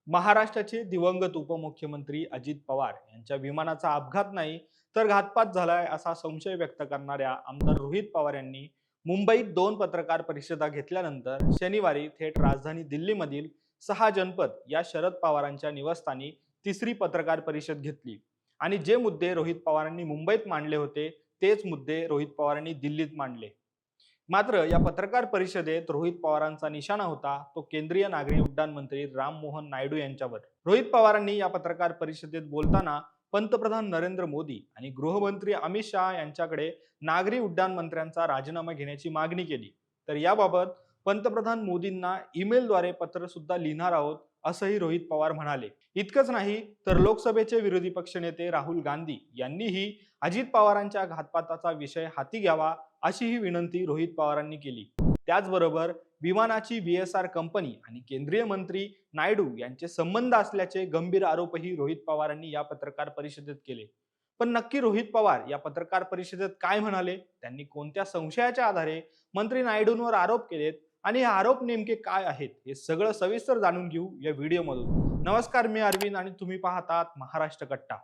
महाराष्ट्राचे दिवंगत उपमुख्यमंत्री अजित पवार यांच्या विमानाचा अपघात नाही तर घातपात झालाय असा संशय व्यक्त करणाऱ्या आमदार रोहित पवार यांनी मुंबईत दोन पत्रकार परिषदा घेतल्यानंतर शनिवारी थेट राजधानी दिल्लीमधील 6 जनपद या शरद पवारांच्या निवासस्थानी तिसरी पत्रकार परिषद घेतली आणि जे मुद्दे रोहित पवारांनी मुंबईत मांडले होते तेच मुद्दे रोहित पवारांनी दिल्लीत मांडले। मात्र या पत्रकार परिषदेत रोहित पवारांचा निशाणा होता तो केंद्रीय नागरी उड्डाण मंत्री राममोहन नायडू यांच्यावर। रोहित पवारांनी या पत्रकार परिषदेत बोलताना पंतप्रधान नरेंद्र मोदी आणि गृहमंत्री अमित शहा यांच्याकडे नागरी उड्डाण मंत्र्यांचा राजीनामा घेण्याची मागणी केली। तर याबाबत पंतप्रधान मोदींना ईमेलद्वारे पत्र सुद्धा लिहिणार आहोत असंही रोहित पवार म्हणाले। इतकंच नाही तर लोकसभेचे विरोधी पक्षनेते राहुल गांधी यांनीही अजित पवारांच्या घातपाताचा विषय हाती घ्यावा अशीही विनंती रोहित पवारांनी केली। त्याचबरोबर विमानाची VSR कंपनी आणि केंद्रीय मंत्री नायडू यांचे संबंध असल्याचे गंभीर आरोपही रोहित पवारांनी या पत्रकार परिषदेत केले। पण नक्की रोहित पवार या पत्रकार परिषदेत काय म्हणाले, त्यांनी कोणत्या संशयाच्या आधारे मंत्री नायडूंवर आरोप केलेत आणि हे आरोप नेमके काय आहेत हे सगळं सविस्तर जाणून घेऊ या व्हिडिओमधून। नमस्कार, मी अरविंद आणि तुम्ही पाहतात महाराष्ट्र कट्टा।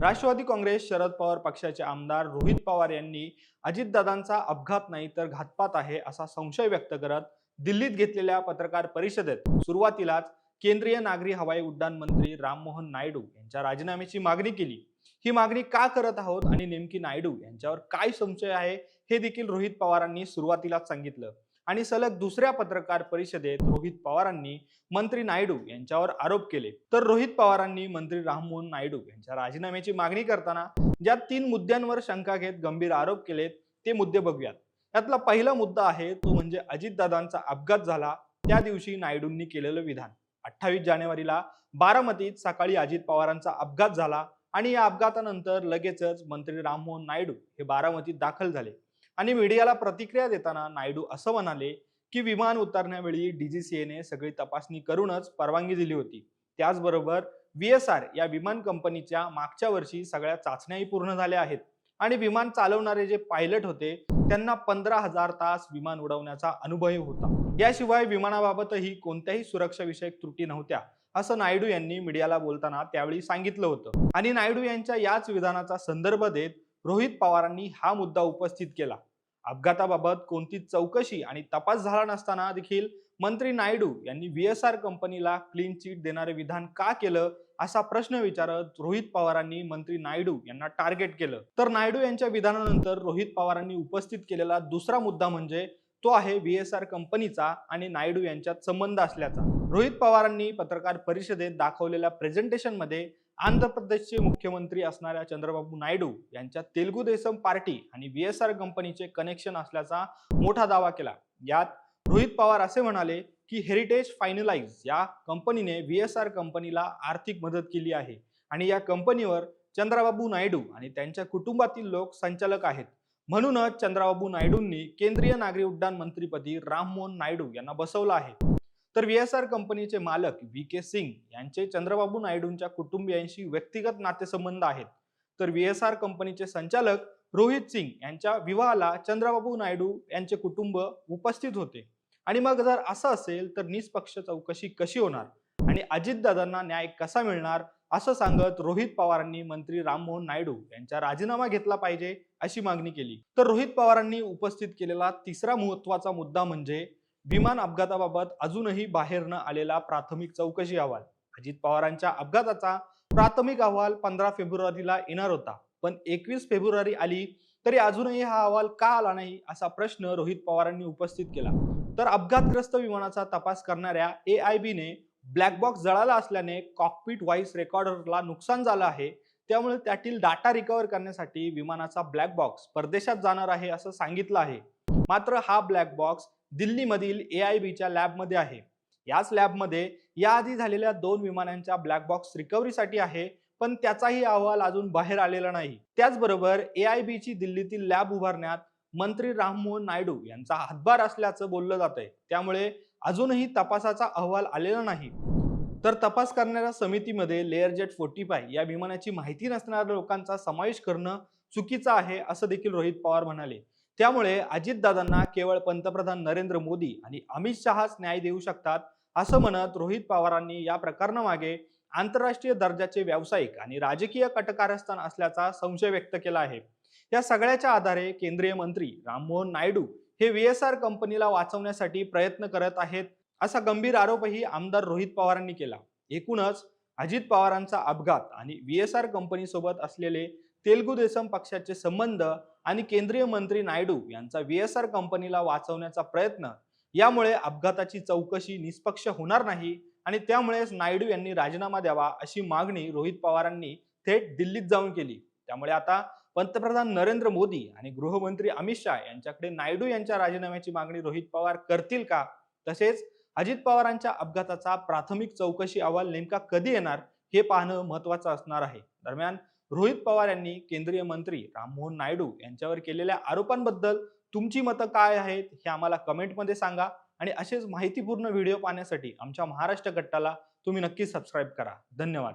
राष्ट्रवादी काँग्रेस शरद पवार पक्षाचे आमदार रोहित पवार यांनी अजितदादांचा अपघात नाही तर घातपात आहे असा संशय व्यक्त करत दिल्लीत घेतलेल्या पत्रकार परिषदेत सुरुवातीलाच केंद्रीय नागरी हवाई उड्डाण मंत्री राममोहन नायडू यांच्या राजीनाम्याची मागणी केली। ही मागणी का करत आहोत आणि नेमकी नायडू यांच्यावर काय संशय आहे हे देखील रोहित पवारांनी सुरुवातीलाच सांगितलं आणि सलग दुसऱ्या पत्रकार परिषदेत रोहित पवारांनी मंत्री नायडू यांच्यावर आरोप केले। तर रोहित पवारांनी मंत्री राममोहन नायडू यांच्या राजीनाम्याची मागणी करताना ज्या 3 मुद्द्यांवर शंका घेत गंभीर आरोप केलेत ते मुद्दे बघूयात। यातला पहिला मुद्दा आहे तो म्हणजे अजितदादांचा अपघात झाला त्या दिवशी नायडूंनी केलेलं विधान। 28 जानेवारीला बारामतीत सकाळी अजित पवारांचा अपघात झाला आणि या अपघातानंतर लगेचच मंत्री राममोहन नायडू हे बारामतीत दाखल झाले आणि मीडियाला प्रतिक्रिया देताना नायडू असं म्हणाले की विमान उतरण्यावेळी DGCAने सगळी तपासणी करूनच परवानगी दिली होती। त्याचबरोबर VSR या विमान कंपनीच्या मागच्या वर्षी सगळ्या चाचण्याही पूर्ण झाल्या आहेत आणि विमान चालवणारे जे पायलट होते त्यांना 15,000 तास विमान उडवण्याचा अनुभव होता। याशिवाय विमानाबाबतही कोणत्याही सुरक्षा विषयक त्रुटी नव्हत्या असं नायडू यांनी मीडियाला बोलताना त्यावेळी सांगितलं होतं आणि नायडू यांच्या याच विधानाचा संदर्भ देत रोहित पवारांनी हा मुद्दा उपस्थित केला। अपघाताबाबत कोणतीच चौकशी आणि तपास झाला नसताना देखील मंत्री नायडू यांनी VSR कंपनीला क्लीन चिट देणारे विधान का केलं असा प्रश्न विचारत रोहित पवारांनी मंत्री नायडू यांना टार्गेट केलं। तर नायडू यांच्या विधानानंतर रोहित पवारांनी उपस्थित केलेला दुसरा मुद्दा म्हणजे तो आहे VSR कंपनीचा आणि नायडू यांच्यात संबंध असल्याचा। रोहित पवारांनी पत्रकार परिषदेत दाखवलेल्या प्रेझेंटेशन मध्ये आंध्र प्रदेशचे मुख्यमंत्री असणाऱ्या चंद्रबाबू नायडू यांच्या तेलुगू देसम पार्टी आणि VSR कंपनीचे कनेक्शन असल्याचा मोठा दावा केला। यात रोहित पवार असे म्हणाले की हेरिटेज फायनलाइज या कंपनीने VSR कंपनीला आर्थिक मदत केली आहे आणि या कंपनीवर चंद्रबाबू नायडू आणि त्यांच्या कुटुंबातील लोक संचालक आहेत। म्हणूनच चंद्रबाबू नायडूंनी केंद्रीय नागरी उड्डाण मंत्रीपदी राममोहन नायडू यांना बसवलं आहे। तर VSR कंपनीचे मालक VK सिंग यांचे चंद्रबाबू नायडूंच्या कुटुंबियांशी व्यक्तिगत नातेसंबंध आहेत। तर VSR कंपनीचे संचालक रोहित सिंग यांच्या विवाहाला चंद्रबाबू नायडू यांचे कुटुंब उपस्थित होते आणि मग जर असं असेल तर निष्पक्ष चौकशी कशी होणार आणि अजितदादांना न्याय कसा मिळणार असं सांगत रोहित पवारांनी मंत्री राममोहन नायडू यांचा राजीनामा घेतला पाहिजे अशी मागणी केली। तर रोहित पवारांनी उपस्थित केलेला तिसरा महत्त्वाचा मुद्दा म्हणजे विमान अपघाताबाबत अजूनही बाहेर न आलेला प्राथमिक चौकशी अहवाल। अजित पवारांच्या अपघाताचा प्राथमिक अहवाल 15 फेब्रुवारीला येणार होता, पण 21 फेब्रुवारी आली तरी अजूनही हा अहवाल का आला नाही असा प्रश्न रोहित पवारांनी उपस्थित केला। तर अपघातग्रस्त विमानाचा तपास करणाऱ्या AIB ने ब्लॅक बॉक्स जळाला असल्याने कॉकपिट व्हॉइस रेकॉर्डरला नुकसान झालं आहे, त्यामुळे त्यातील डाटा रिकव्हर करण्यासाठी विमानाचा ब्लॅक बॉक्स परदेशात जाणार आहे असं सांगितलं आहे। मात्र हा ब्लॅक बॉक्स दिल्लीमधील AIBच्या लॅबमध्ये आहे। याच लॅबमध्ये याआधी झालेल्या 2 विमानांच्या ब्लॅक बॉक्स रिकव्हरीसाठी आहे, पण त्याचाही अहवाल अजून बाहेर आलेला नाही। त्याचबरोबर AIBची दिल्लीतील लॅब उभारण्यात मंत्री राममोहन नायडू यांचा हातभार असल्याचं बोललं जातंय, त्यामुळे अजूनही तपासाचा अहवाल आलेला नाही। तर तपास करणाऱ्या समितीमध्ये लेअरजेट 45 या विमानाची माहिती नसणाऱ्या लोकांचा समावेश करणं चुकीचं आहे असं देखील रोहित पवार म्हणाले। त्यामुळे अजितदादांना केवळ पंतप्रधान नरेंद्र मोदी आणि अमित शहाच न्याय देऊ शकतात असं म्हणत रोहित पवारांनी या प्रकरणामागे आंतरराष्ट्रीय दर्जाचे व्यावसायिक आणि राजकीय कटकारस्थान असल्याचा संशय व्यक्त केला आहे. या सगळ्याच्या आधारे केंद्रीय मंत्री राममोहन नायडू हे व्हीएसआर कंपनीला वाचवण्यासाठी प्रयत्न करत आहेत असा गंभीर आरोपही आमदार रोहित पवारांनी केला. एकूणच अजित पवारांचा अपघात आणि व्हीएसआर कंपनीसोबत असलेले तेलुगू देसम पक्षाचे संबंध आणि केंद्रीय मंत्री नायडू यांचा व्हीएसआर कंपनीला वाचवण्याचा प्रयत्न यामुळे अपघाताची चौकशी निष्पक्ष होणार नाही आणि त्यामुळेच नायडू यांनी राजीनामा द्यावा अशी मागणी रोहित पवारांनी थेट दिल्लीत जाऊन केली. त्यामुळे आता पंतप्रधान नरेंद्र मोदी आणि गृहमंत्री अमित शहा यांच्याकडे नायडू यांच्या राजीनाम्याची मागणी रोहित पवार करतील का? तसेच अजित पवारांच्या अपघाताचा प्राथमिक चौकशी अहवाल नेमका कधी येणार हे पाहणं महत्त्वाचं असणार आहे. दरम्यान रोहित पवार यांनी केंद्रीय मंत्री राममोहन नायडू यांच्यावर केलेल्या आरोपांबद्दल तुमची मतं काय आहेत हे आम्हाला कमेंटमध्ये सांगा आणि असेच माहितीपूर्ण व्हिडिओ पाहण्यासाठी आमच्या महाराष्ट्र गट्टाला तुम्ही नक्की सबस्क्राईब करा. धन्यवाद.